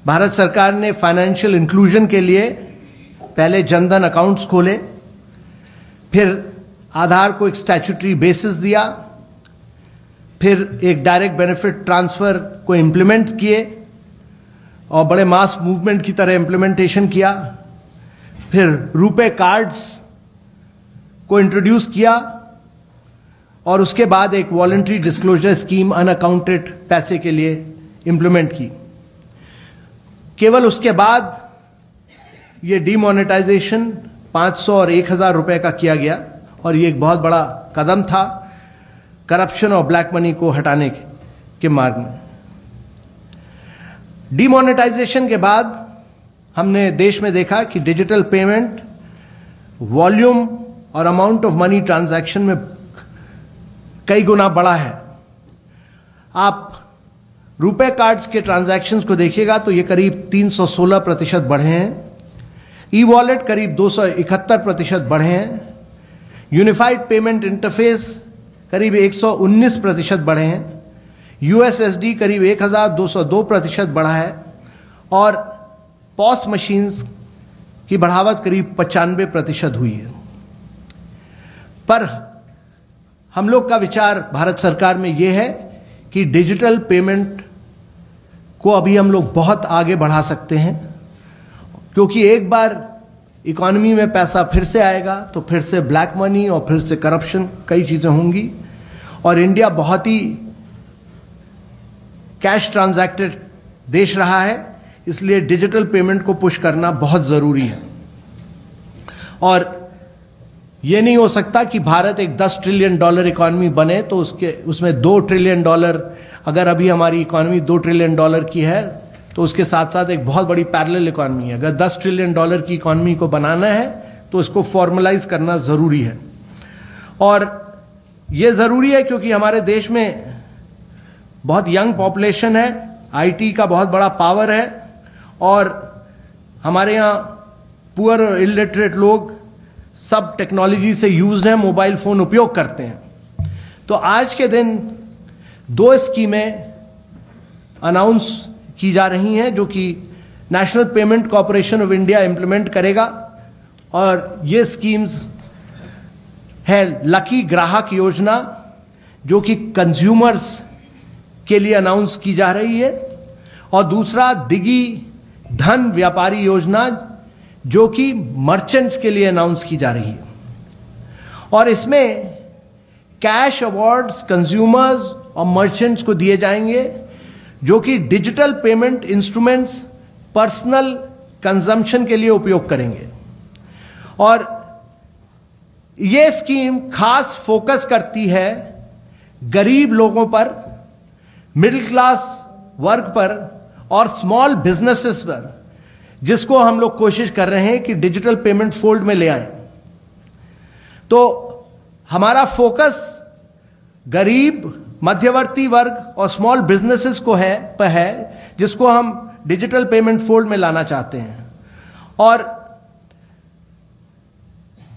भारत सरकार ने financial inclusion के लिए पहले जनधन अकाउंट्स खोले, फिर आधार को एक स्टैट्यूटरी बेसिस दिया, फिर एक डायरेक्ट बेनिफिट ट्रांसफर को इंप्लीमेंट किए और बड़े मास मूवमेंट की तरह इंप्लीमेंटेशन किया, फिर रुपे कार्ड्स को इंट्रोड्यूस किया और उसके बाद एक वॉलंटरी डिस्क्लोजर स्कीम अनअकाउंटेड पैसे के लिए इंप्लीमेंट की। केवल उसके बाद ये डीमोनेटाइजेशन 500 और 1000 रुपए का किया गया और ये एक बहुत बड़ा कदम था करप्शन और ब्लैक मनी को हटाने के मार्ग में। डीमोनेटाइजेशन के बाद हमने देश में देखा कि डिजिटल पेमेंट वॉल्यूम और अमाउंट ऑफ मनी ट्रांजैक्शन में कई गुना बढ़ा है। आप रुपे कार्ड्स के ट्रांजैक्शंस को देखिएगा तो ये करीब 316% बढ़े हैं, ई वॉलेट करीब 271% बढ़े हैं, यूनिफाइड पेमेंट इंटरफेस करीब 119% बढ़े हैं, यूएसएसडी करीब 1202% बढ़ा है और पॉस मशीन्स की बढ़ावत करीब 95% हुई है। पर हम लोग का विचार भारत सरकार में यह है कि डिजिटल पेमेंट को अभी हम लोग बहुत आगे बढ़ा सकते हैं, क्योंकि एक बार इकोनॉमी में पैसा फिर से आएगा तो फिर से ब्लैक मनी और फिर से करप्शन कई चीजें होंगी और इंडिया बहुत ही कैश ट्रांजैक्टेड देश रहा है, इसलिए डिजिटल पेमेंट को पुश करना बहुत जरूरी है। और यह नहीं हो सकता कि भारत एक $10 ट्रिलियन इकोनॉमी बने तो उसमें $2 ट्रिलियन, अगर अभी हमारी इकोनॉमी $2 ट्रिलियन की है तो उसके साथ साथ एक बहुत बड़ी पैरेलल इकोनॉमी है। अगर $10 ट्रिलियन की इकोनॉमी को बनाना है तो इसको फॉर्मलाइज करना जरूरी है और यह जरूरी है क्योंकि हमारे देश में बहुत यंग पॉपुलेशन है, आईटी का बहुत बड़ा पावर है और हमारे यहाँ पुअर और इलिटरेट लोग सब टेक्नोलॉजी से यूज्ड हैं, मोबाइल फोन उपयोग करते हैं। तो आज के दिन 2 स्कीमें अनाउंस की जा रही हैं जो कि national payment corporation of India implement करेगा और ये स्कीम्स है लकी ग्राहक योजना जो कि कंज्यूमर्स के लिए अनाउंस की जा रही है और दूसरा दिगी धन व्यापारी योजना जो कि मर्चेंट्स के लिए अनाउंस की जा रही है और इसमें कैश अवार्ड्स कंज्यूमर्स और मर्चेंट्स को दिए जाएंगे जो कि digital payment instruments personal consumption के लिए उपयोग करेंगे। और यह स्कीम खास फोकस करती है गरीब लोगों पर, मिडिल क्लास वर्ग पर और स्मॉल बिजनेसेस पर, जिसको हम लोग कोशिश कर रहे हैं कि डिजिटल पेमेंट फोल्ड में ले आए। तो हमारा फोकस गरीब, मध्यवर्ती वर्ग और स्मॉल बिजनेसेस को है जिसको हम डिजिटल पेमेंट फोल्ड में लाना चाहते हैं। और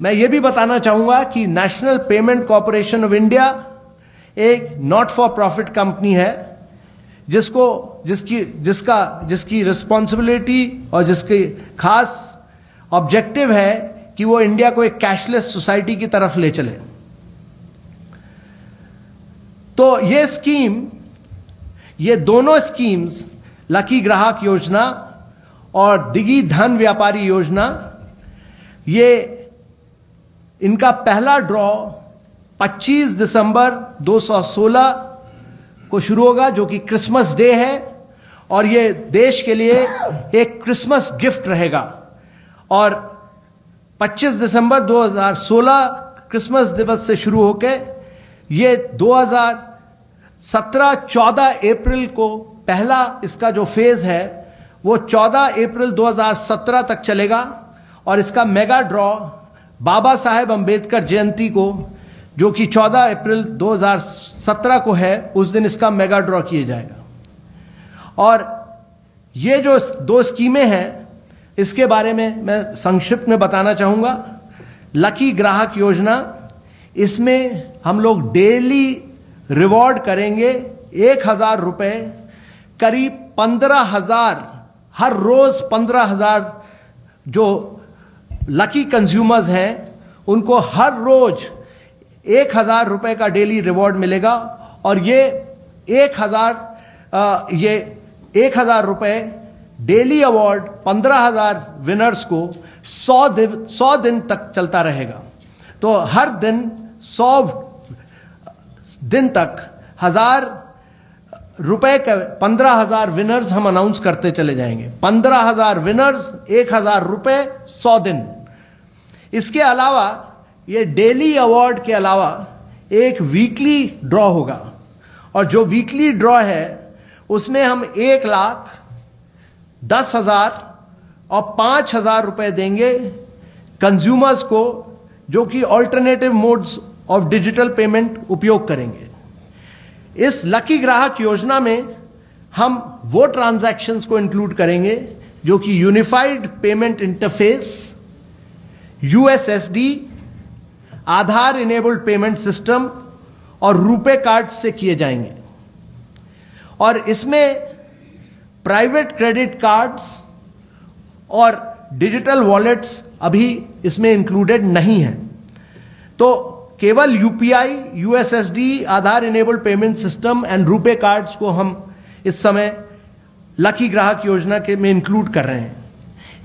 मैं यह भी बताना चाहूंगा कि national payment corporation of India एक नॉट फॉर प्रॉफिट कंपनी है जिसकी रिस्पॉन्सिबिलिटी और जिसकी खास ऑब्जेक्टिव है कि वो इंडिया को एक कैशलेस सोसाइटी की तरफ ले चले। तो ये दोनों स्कीम्स लकी ग्राहक योजना और दिगी धन व्यापारी योजना, ये इनका पहला ड्रॉ 25 दिसंबर 2016 को शुरू होगा जो कि क्रिसमस डे है और ये देश के लिए एक क्रिसमस गिफ्ट रहेगा। और 25 दिसंबर 2016 क्रिसमस दिवस से शुरू होकर ये 2017-14 अप्रैल को पहला इसका जो फेज है वो 14 अप्रैल 2017 तक चलेगा और इसका मेगा ड्रॉ बाबा साहेब अंबेडकर जयंती को जो कि 14 अप्रैल 2017 को है, उस दिन इसका मेगा ड्रॉ किया जाएगा। और ये जो 2 स्कीमें हैं इसके बारे में मैं संक्षिप्त में बताना चाहूंगा। लकी ग्राहक योजना, इसमें हम लोग डेली रिवॉर्ड करेंगे 1000 रुपए, करीब 15,000 हर रोज 15,000 जो लकी कंज्यूमर्स हैं उनको हर रोज 1,000 रुपए का डेली रिवॉर्ड मिलेगा और ये 1,000 रुपए डेली अवार्ड 15,000 विनर्स को 100 दिन तक चलता रहेगा। तो हर दिन 100 दिन तक 1,000 रुपए का 15,000 विनर्स हम अनाउंस करते चले जाएंगे। 15,000 विनर्स, 1,000 रुपए, 100 दिन। इसके अलावा ये डेली अवार्ड के अलावा एक वीकली ड्रॉ होगा और जो वीकली ड्रॉ है उसमें हम 1,10,000 और 5,000 रुपए देंगे कंज्यूमर्स को जो कि alternative modes of digital payment उपयोग करेंगे। इस लकी ग्राहक योजना में हम वो ट्रांजैक्शंस को इंक्लूड करेंगे जो कि यूनिफाइड पेमेंट इंटरफेस, यूएसएसडी, आधार इनेबल्ड पेमेंट सिस्टम और रुपे कार्ड से किए जाएंगे। और इसमें प्राइवेट क्रेडिट कार्ड्स और डिजिटल वॉलेट्स अभी इसमें इंक्लूडेड नहीं है। तो केवल UPI, USSD, Aadhaar enabled payment system and RuPay cards को हम इस समय लकी ग्राहक योजना के में इंक्लूड कर रहे हैं।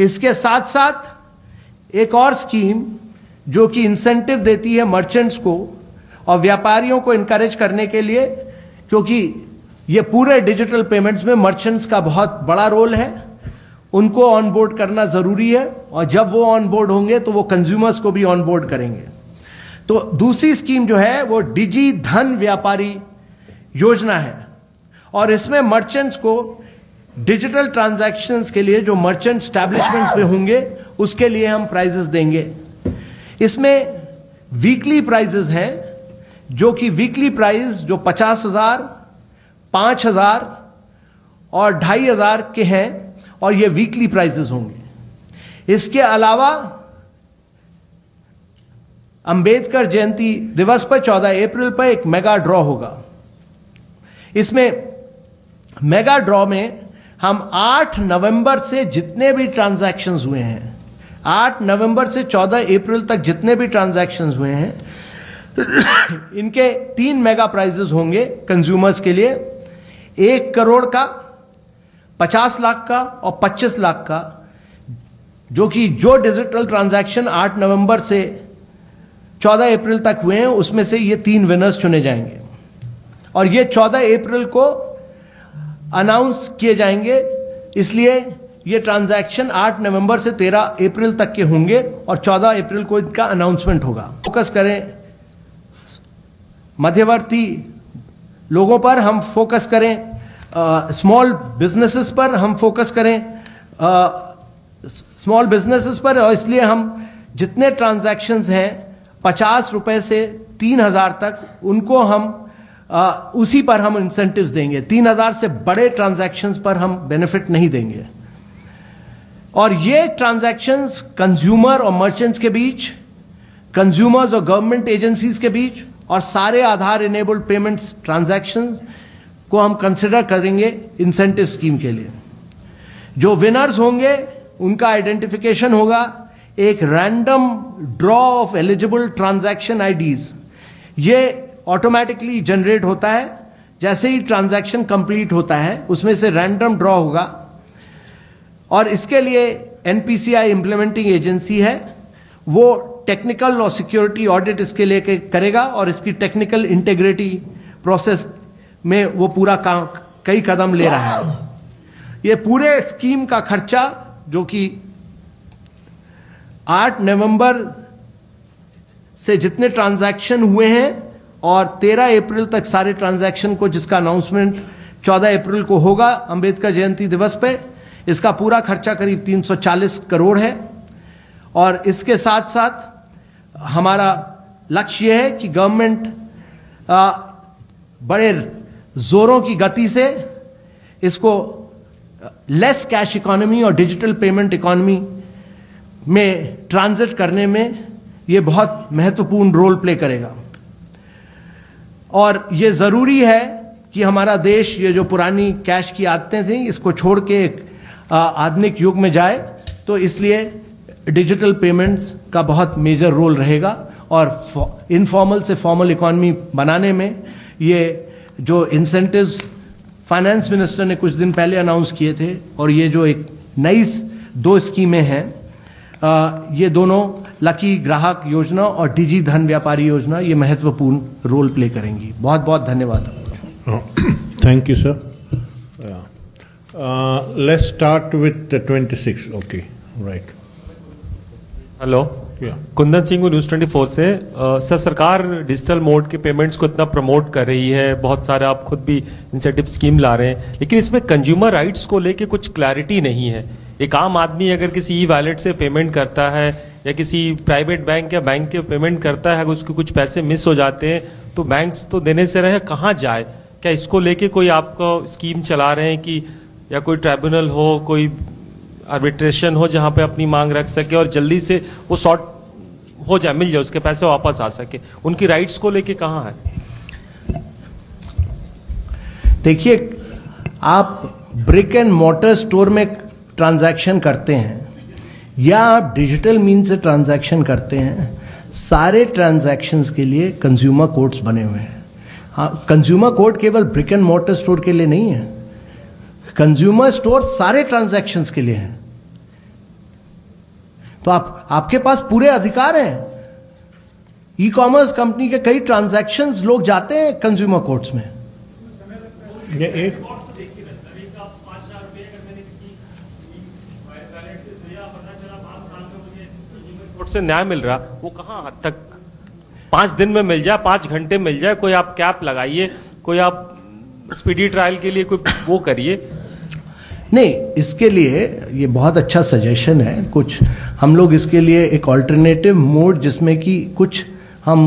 इसके साथ साथ एक और स्कीम जो कि इंसेंटिव देती है मर्चेंट्स को और व्यापारियों को इनकरेज करने के लिए, क्योंकि ये पूरे डिजिटल पेमेंट्स में मर्चेंट्स का बहुत बड़ा रोल है, उनको ऑनबोर्ड करना जरूरी है और जब वो ऑनबोर्ड होंगे तो वो कंज्यूमर्स को भी ऑनबोर्ड करेंगे। तो दूसरी स्कीम जो है वो डिजी धन व्यापारी योजना है और इसमें मर्चेंट्स को डिजिटल ट्रांजैक्शंस के लिए जो मर्चेंट एस्टैब्लिशमेंट्स में होंगे उसके लिए हम प्राइजेस देंगे। इसमें वीकली प्राइजेस हैं जो कि वीकली प्राइस जो 50,000, 5,000 और 2,500 के हैं और ये वीकली प्राइजेस होंगे। इसके अलावा अंबेडकर जयंती दिवस पर 14 अप्रैल पर एक मेगा ड्रॉ होगा। इसमें मेगा ड्रॉ में हम 8 नवंबर से जितने भी ट्रांजैक्शंस हुए हैं, 8 नवंबर से 14 अप्रैल तक जितने भी ट्रांजैक्शंस हुए हैं इनके 3 मेगा प्राइजेस होंगे कंज्यूमर्स के लिए, 1 करोड़ का, 50 लाख का और 25 लाख का, जो कि जो डिजिटल ट्रांजैक्शन 8 नवंबर से 14 अप्रैल तक हुए हैं उसमें से ये 3 विनर्स चुने जाएंगे और ये 14 अप्रैल को अनाउंस किए जाएंगे। इसलिए ये ट्रांजैक्शन 8 नवंबर से 13 अप्रैल तक के होंगे और 14 अप्रैल को इनका अनाउंसमेंट होगा। फोकस करें मध्यवर्ती लोगों पर, हम फोकस करें स्मॉल बिजनेसेस पर, हम फोकस करें स्मॉल बिजनेसेस पर और इसलिए हम जितने ट्रांजैक्शंस हैं 50 रुपए से 3,000 तक उनको हम उसी पर हम इंसेंटिव्स देंगे। 3,000 से बड़े ट्रांजैक्शंस पर हम बेनिफिट नहीं देंगे। और ये ट्रांजैक्शंस कंज्यूमर और मर्चेंट्स के बीच, कंज्यूमर्स और गवर्नमेंट एजेंसीज के बीच और सारे आधार इनेबल्ड पेमेंट्स ट्रांजैक्शंस को हम कंसिडर करेंगे इंसेंटिव स्कीम के लिए। जो विनर्स होंगे उनका आइडेंटिफिकेशन होगा, एक random draw of eligible transaction IDs, ये ऑटोमेटिकली जनरेट होता है। जैसे ही ट्रांजैक्शन कंप्लीट होता है उसमें से रैंडम ड्रॉ होगा और इसके लिए एनपीसीआई इंप्लीमेंटिंग एजेंसी है, वो टेक्निकल और सिक्योरिटी ऑडिट इसके लिए करेगा और इसकी टेक्निकल इंटीग्रिटी प्रोसेस में वो पूरा काम कई कदम ले रहा है। ये पूरे स्कीम का खर्चा जो कि 8 नवंबर से जितने ट्रांजैक्शन हुए हैं और 13 अप्रैल तक सारे ट्रांजैक्शन को, जिसका अनाउंसमेंट 14 अप्रैल को होगा अंबेडकर जयंती दिवस पे, इसका पूरा खर्चा करीब 340 करोड़ है। और इसके साथ साथ हमारा लक्ष्य यह है कि गवर्नमेंट बड़े जोरों की गति से इसको लेस कैश इकोनॉमी और डिजिटल पेमेंट इकोनॉमी में ट्रांजिट करने में यह बहुत महत्वपूर्ण रोल प्ले करेगा। और यह जरूरी है कि हमारा देश ये जो पुरानी कैश की आदतें थी इसको छोड़ के एक आधुनिक युग में जाए, तो इसलिए डिजिटल पेमेंट्स का बहुत मेजर रोल रहेगा और इनफॉर्मल से फॉर्मल इकोनॉमी बनाने में ये जो इंसेंटिव्स फाइनेंस मिनिस्टर ने कुछ दिन पहले अनाउंस किए थे और ये जो एक नई 2 स्कीमें हैं, ये दोनों लकी ग्राहक योजना और डिजी धन व्यापारी योजना ये महत्वपूर्ण रोल प्ले करेंगी। बहुत बहुत धन्यवाद। Thank you sir. Let's start with the 26. Okay, right. Hello, Kundan Singh news 24 से। सर, सरकार डिजिटल मोड के पेमेंट्स को इतना प्रमोट कर रही है, बहुत सारे आप खुद भी इंसेंटिव स्कीम ला रहे हैं, लेकिन इसमें कंज्यूमर राइट्स को लेके कुछ क्लैरिटी नहीं है। एक आम आदमी अगर किसी ई वॉलेट से पेमेंट करता है या किसी प्राइवेट बैंक या बैंक के पेमेंट करता है, अगर उसके कुछ पैसे मिस हो जाते हैं तो बैंक तो देने से रहे, कहाँ जाए? क्या इसको लेके कोई आपको स्कीम चला रहे हैं कि या कोई ट्राइब्यूनल हो, कोई आर्बिट्रेशन हो जहां पे अपनी मांग रख सके और जल्दी से वो सॉर्ट हो जाए, मिल जाए, उसके पैसे वापस आ सके? उनकी राइट्स को लेके कहां है? देखिए, आप ब्रिक एंड मोर्टर स्टोर में ट्रांजैक्शन करते हैं या आप डिजिटल मीन से ट्रांजैक्शन करते हैं, सारे ट्रांजैक्शंस के लिए कंज्यूमर कोड्स बने हुए हैं। हाँ, कंज्यूमर कोड केवल ब्रिक एंड मोर्टर स्टोर के लिए नहीं है, कंज्यूमर स्टोर सारे ट्रांजैक्शंस के लिए हैं। तो आपके पास पूरे अधिकार हैं। ई कॉमर्स कंपनी के कई ट्रांजैक्शंस लोग जाते हैं कंज्यूमर कोर्ट्स में। से न्याय मिल रहा, वो कहां हद तक 5 दिन में मिल जाए, 5 घंटे मिल जाए, कोई आप कैप लगाइए, कोई आप स्पीडी ट्रायल के लिए कोई वो करिए। नहीं, इसके लिए ये बहुत अच्छा सजेशन है। कुछ हम लोग इसके लिए एक ऑल्टरनेटिव मोड जिसमें कि कुछ हम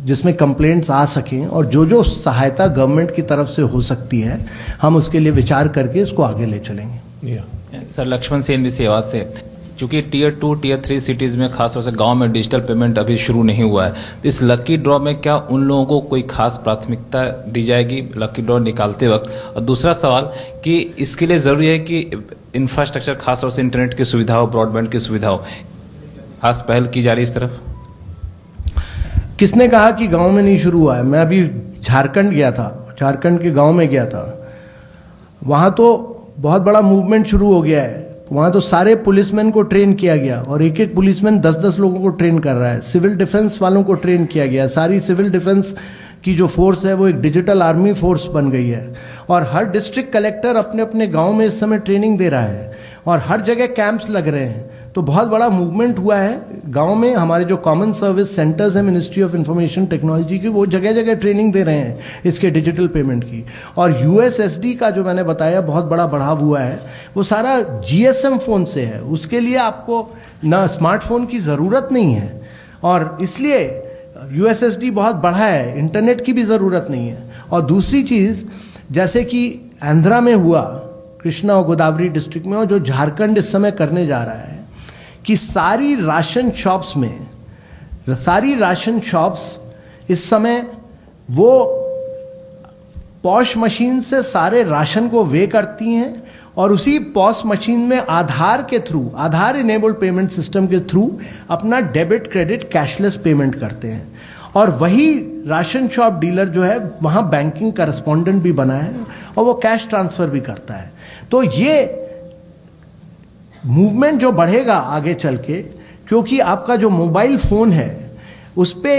जिसमें कंप्लेंट्स आ सकें और जो जो सहायता गवर्नमेंट की तरफ से हो सकती है, हम उसके लिए विचार करके इसको आगे ले चलेंगे। सर, लक्ष्मण सेन भी सेवा से। चूंकि टीयर 2, टीयर 3 सिटीज में खासतौर से गांव में डिजिटल पेमेंट अभी शुरू नहीं हुआ है, तो इस लकी ड्रॉ में क्या उन लोगों को कोई खास प्राथमिकता दी जाएगी लकी ड्रॉ निकालते वक्त? और दूसरा सवाल कि इसके लिए जरूरी है कि इंफ्रास्ट्रक्चर खासतौर से इंटरनेट की सुविधा हो, ब्रॉडबैंड की सुविधा हो, खास पहल की जा रही इस तरफ? किसने कहा कि गांव में नहीं शुरू हुआ है? मैं अभी झारखंड गया था, झारखंड के गांव में गया था, वहां तो बहुत बड़ा मूवमेंट शुरू हो गया है। वहां तो सारे पुलिसमैन को ट्रेन किया गया और एक एक पुलिसमैन 10-10 लोगों को ट्रेन कर रहा है। सिविल डिफेंस वालों को ट्रेन किया गया। सारी सिविल डिफेंस की जो फोर्स है वो एक डिजिटल आर्मी फोर्स बन गई है और हर डिस्ट्रिक्ट कलेक्टर अपने अपने गांव में इस समय ट्रेनिंग दे रहा है और हर जगह कैंप्स लग रहे हैं। तो बहुत बड़ा मूवमेंट हुआ है गांव में। हमारे जो कॉमन सर्विस सेंटर्स हैं मिनिस्ट्री ऑफ इंफॉर्मेशन टेक्नोलॉजी की, वो जगह जगह ट्रेनिंग दे रहे हैं इसके डिजिटल पेमेंट की। और यूएसएसडी का जो मैंने बताया बहुत बड़ा बढ़ाव हुआ है, वो सारा जीएसएम फोन से है। उसके लिए आपको ना स्मार्टफोन की जरूरत नहीं है और इसलिए यूएसएसडी बहुत बढ़ा है, इंटरनेट की भी जरूरत नहीं है। और दूसरी चीज, जैसे कि आंध्रा में हुआ, कृष्णा और गोदावरी डिस्ट्रिक्ट में, और जो झारखंड इस समय करने जा रहा है कि सारी राशन शॉप्स इस समय वो पॉश मशीन से सारे राशन को वे करती हैं और उसी पॉश मशीन में आधार के थ्रू, आधार इनेबल्ड पेमेंट सिस्टम के थ्रू अपना डेबिट क्रेडिट कैशलेस पेमेंट करते हैं। और वही राशन शॉप डीलर जो है वहां बैंकिंग करस्पॉन्डेंट भी बना है और वो कैश ट्रांसफर भी करता है। तो ये मूवमेंट जो बढ़ेगा आगे चल के, क्योंकि आपका जो मोबाइल फोन है उस पे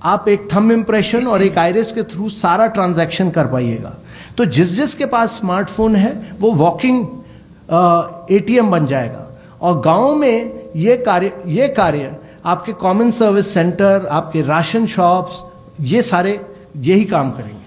आप एक थंब इंप्रेशन और एक आइरिस के थ्रू सारा ट्रांजैक्शन कर पाइएगा। तो जिस जिस के पास स्मार्टफोन है वो वॉकिंग एटीएम बन जाएगा। और गांव में ये कार्य आपके कॉमन सर्विस सेंटर, आपके राशन शॉप्स, ये सारे यही काम करेंगे।